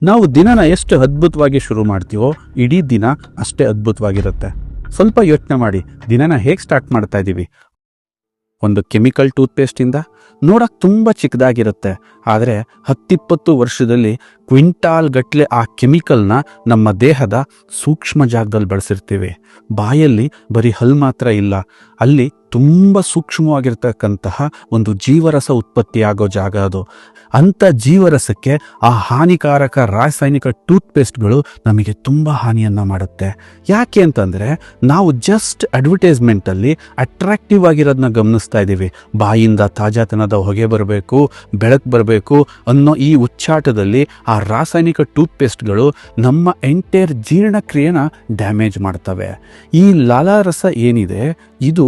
ನಾವು ದಿನನ ಎಷ್ಟು ಅದ್ಭುತವಾಗಿ ಶುರು ಮಾಡ್ತೀವೋ ಇಡೀ ದಿನ ಅಷ್ಟೇ ಅದ್ಭುತವಾಗಿರುತ್ತೆ. ಸ್ವಲ್ಪ ಯೋಚನೆ ಮಾಡಿ, ದಿನನ ಹೇಗೆ ಸ್ಟಾರ್ಟ್ ಮಾಡ್ತಾ ಇದ್ದೀವಿ? ಒಂದು ಕೆಮಿಕಲ್ ಟೂತ್ಪೇಸ್ಟಿಂದ ನೋಡಕ್ಕೆ ತುಂಬ ಚಿಕ್ಕದಾಗಿರುತ್ತೆ, ಆದರೆ 10-20 ವರ್ಷದಲ್ಲಿ ಕ್ವಿಂಟಾಲ್ ಗಟ್ಟಲೆ ಆ ಕೆಮಿಕಲ್ನ ನಮ್ಮ ದೇಹದ ಸೂಕ್ಷ್ಮ ಜಾಗದಲ್ಲಿ ಬಳಸಿರ್ತೀವಿ. ಬಾಯಲ್ಲಿ ಬರೀ ಹಲ್ಲು ಮಾತ್ರ ಇಲ್ಲ, ಅಲ್ಲಿ ತುಂಬ ಸೂಕ್ಷ್ಮವಾಗಿರ್ತಕ್ಕಂತಹ ಒಂದು ಜೀವರಸ ಉತ್ಪತ್ತಿಯಾಗೋ ಜಾಗ ಅದು. ಅಂಥ ಜೀವರಸಕ್ಕೆ ಆ ಹಾನಿಕಾರಕ ರಾಸಾಯನಿಕ ಟೂತ್ಪೇಸ್ಟ್ಗಳು ನಮಗೆ ತುಂಬ ಹಾನಿಯನ್ನು ಮಾಡುತ್ತೆ. ಯಾಕೆ ಅಂತಂದರೆ ನಾವು ಜಸ್ಟ್ ಅಡ್ವರ್ಟೈಸ್ಮೆಂಟಲ್ಲಿ ಅಟ್ರಾಕ್ಟಿವ್ ಆಗಿರೋದನ್ನ ಗಮನಿಸ್ತಾ ಇದ್ದೀವಿ. ಬಾಯಿಂದ ತಾಜಾತನದ ಹೊಗೆ ಬರಬೇಕು, ಬೆಳಕು ಬರಬೇಕು ಅನ್ನೋ ಈ ಉಚ್ಚಾಟದಲ್ಲಿ ಆ ರಾಸಾಯನಿಕ ಟೂತ್ಪೇಸ್ಟ್ಗಳು ನಮ್ಮ ಎಂಟೈರ್ ಜೀರ್ಣಕ್ರಿಯೆನ ಡ್ಯಾಮೇಜ್ ಮಾಡ್ತವೆ. ಈ ಲಾಲಾರಸ ಏನಿದೆ, ಇದು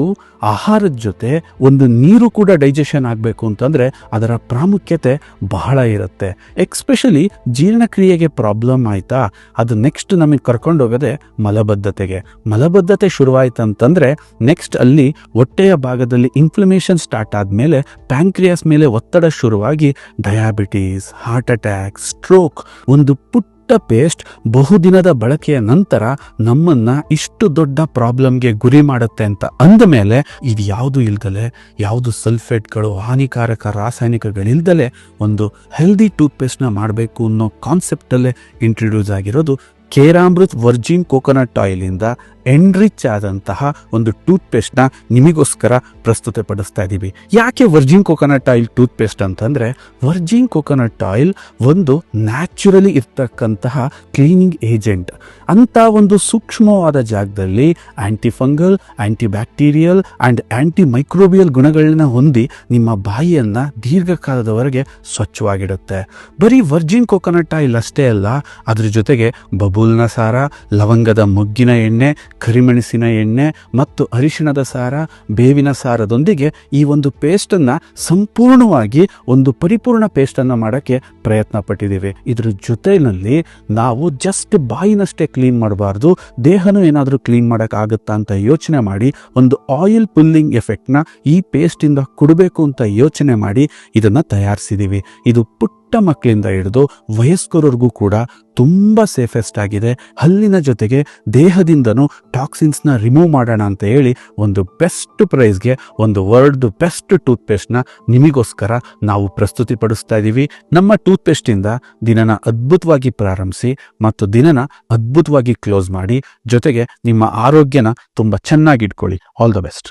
ಆಹಾರದ ಜೊತೆ ಒಂದು ನೀರು ಕೂಡ ಡೈಜೆಷನ್ ಆಗಬೇಕು ಅಂತಂದರೆ ಅದರ ಪ್ರಾಮುಖ್ಯತೆ ಬಹಳ ಇರುತ್ತೆ. ಎಕ್ಸ್ಪೆಷಲಿ ಜೀರ್ಣಕ್ರಿಯೆಗೆ ಪ್ರಾಬ್ಲಮ್ ಆಯಿತಾ, ಅದು ನೆಕ್ಸ್ಟ್ ನಮಗೆ ಕರ್ಕೊಂಡು ಹೋಗೋದೆ ಮಲಬದ್ಧತೆಗೆ. ಮಲಬದ್ಧತೆ ಶುರುವಾಯ್ತಂತಂದರೆ ನೆಕ್ಸ್ಟ್ ಅಲ್ಲಿ ಹೊಟ್ಟೆಯ ಭಾಗದಲ್ಲಿ ಇನ್ಫ್ಲಮೇಷನ್ ಸ್ಟಾರ್ಟ್ ಆದಮೇಲೆ ಪ್ಯಾಂಕ್ರಿಯಾಸ್ ಮೇಲೆ ಒತ್ತಡ ಶುರುವಾಗಿ ಡಯಾಬಿಟೀಸ್, ಹಾರ್ಟ್ ಅಟ್ಯಾಕ್, ಸ್ಟ್ರೋಕ್. ಒಂದು ಪುಟ್ಟ ಪೇಸ್ಟ್ ಬಹುದಿನದ ಬಳಕೆಯ ನಂತರ ನಮ್ಮನ್ನ ಇಷ್ಟು ದೊಡ್ಡ ಪ್ರಾಬ್ಲಮ್ಗೆ ಗುರಿ ಮಾಡುತ್ತೆ ಅಂತ ಅಂದಮೇಲೆ ಇದು ಯಾವುದು ಇಲ್ದಲೆ, ಯಾವುದು ಸಲ್ಫೇಟ್ಗಳು, ಹಾನಿಕಾರಕ ರಾಸಾಯನಿಕಗಳಿಲ್ದಲೆ ಒಂದು ಹೆಲ್ದಿ ಟೂತ್ಪೇಸ್ಟ್ನ ಮಾಡಬೇಕು ಅನ್ನೋ ಕಾನ್ಸೆಪ್ಟಲ್ಲೇ ಇಂಟ್ರೊಡ್ಯೂಸ್ ಆಗಿರೋದು ಕೇರಾಮೃತ್ ವರ್ಜಿನ್ ಕೋಕೋನಟ್ ಆಯಿಲಿಂದ ಎನ್ರಿಚ್ ಆದಂತಹ ಒಂದು ಟೂತ್ಪೇಸ್ಟ್ನ ನಿಮಗೋಸ್ಕರ ಪ್ರಸ್ತುತಪಡಿಸ್ತಾ ಇದ್ದೀವಿ. ಯಾಕೆ ವರ್ಜಿನ್ ಕೋಕೋನಟ್ ಆಯಿಲ್ ಟೂತ್ಪೇಸ್ಟ್ ಅಂತಂದರೆ, ವರ್ಜಿನ್ ಕೋಕೋನಟ್ ಆಯಿಲ್ ಒಂದು ನ್ಯಾಚುರಲಿ ಇರ್ತಕ್ಕಂತಹ ಕ್ಲೀನಿಂಗ್ ಏಜೆಂಟ್. ಅಂಥ ಒಂದು ಸೂಕ್ಷ್ಮವಾದ ಜಾಗದಲ್ಲಿ antifungal, antibacterial and anti microbial ಗುಣಗಳನ್ನ ಹೊಂದಿ ನಿಮ್ಮ ಬಾಯಿಯನ್ನು ದೀರ್ಘಕಾಲದವರೆಗೆ ಸ್ವಚ್ಛವಾಗಿಡುತ್ತೆ. ಬರೀ ವರ್ಜಿನ್ ಕೋಕೋನಟ್ ಆಯಿಲ್ ಅಷ್ಟೇ ಅಲ್ಲ, ಅದ್ರ ಜೊತೆಗೆ ಬಬೂಲ್ನ ಸಾರ, ಲವಂಗದ ಮೊಗ್ಗಿನ ಎಣ್ಣೆ, ಕರಿಮೆಣಸಿನ ಎಣ್ಣೆ ಮತ್ತು ಅರಿಶಿಣದ ಸಾರ, ಬೇವಿನ ಸಾರದೊಂದಿಗೆ ಈ ಒಂದು ಪೇಸ್ಟನ್ನು ಸಂಪೂರ್ಣವಾಗಿ ಒಂದು ಪರಿಪೂರ್ಣ ಪೇಸ್ಟನ್ನು ಮಾಡೋಕ್ಕೆ ಪ್ರಯತ್ನ ಪಟ್ಟಿದ್ದೀವಿ. ಇದ್ರ ಜೊತೆಯಲ್ಲಿ ನಾವು ಜಸ್ಟ್ ಬಾಯಿನಷ್ಟೇ ಕ್ಲೀನ್ ಮಾಡಬಾರ್ದು, ದೇಹನೂ ಏನಾದರೂ ಕ್ಲೀನ್ ಮಾಡೋಕ್ಕಾಗುತ್ತಾ ಅಂತ ಯೋಚನೆ ಮಾಡಿ ಒಂದು ಆಯಿಲ್ ಪುಲ್ಲಿಂಗ್ ಎಫೆಕ್ಟ್ನ ಈ ಪೇಸ್ಟಿಂದ ಕೊಡಬೇಕು ಅಂತ ಯೋಚನೆ ಮಾಡಿ ಇದನ್ನು ತಯಾರಿಸಿದ್ದೀವಿ. ಇದು ಪುಟ್ಟ ಮಕ್ಕಳಿಂದ ಹಿಡಿದು ವಯಸ್ಕರವರೆಗೂ ಕೂಡ ತುಂಬ ಸೇಫೆಸ್ಟ್ ಆಗಿದೆ. ಹಲ್ಲಿನ ಜೊತೆಗೆ ದೇಹದಿಂದನೂ ಟಾಕ್ಸಿನ್ಸ್ನ ರಿಮೂವ್ ಮಾಡೋಣ ಅಂತ ಹೇಳಿ ಒಂದು ಬೆಸ್ಟ್ ಪ್ರೈಸ್ಗೆ ಒಂದು ವರ್ಲ್ಡ್ ಬೆಸ್ಟ್ ಟೂತ್ಪೇಸ್ಟ್ನ ನಿಮಗೋಸ್ಕರ ನಾವು ಪ್ರಸ್ತುತಿಪಡಿಸ್ತಾ ಇದ್ದೀವಿ. ನಮ್ಮ ಟೂತ್ಪೇಸ್ಟಿಂದ ದಿನನ ಅದ್ಭುತವಾಗಿ ಪ್ರಾರಂಭಿಸಿ ಮತ್ತು ದಿನನ ಅದ್ಭುತವಾಗಿ ಕ್ಲೋಸ್ ಮಾಡಿ, ಜೊತೆಗೆ ನಿಮ್ಮ ಆರೋಗ್ಯನ ತುಂಬ ಚೆನ್ನಾಗಿಟ್ಕೊಳ್ಳಿ. All the best.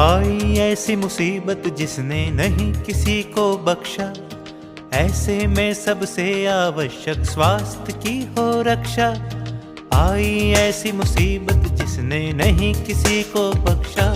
आई ऐसी मुसीबत जिसने नहीं किसी को बख्शा, ऐसे में सबसे आवश्यक स्वास्थ्य की हो रक्षा. आई ऐसी मुसीबत जिसने नहीं किसी को बख्शा,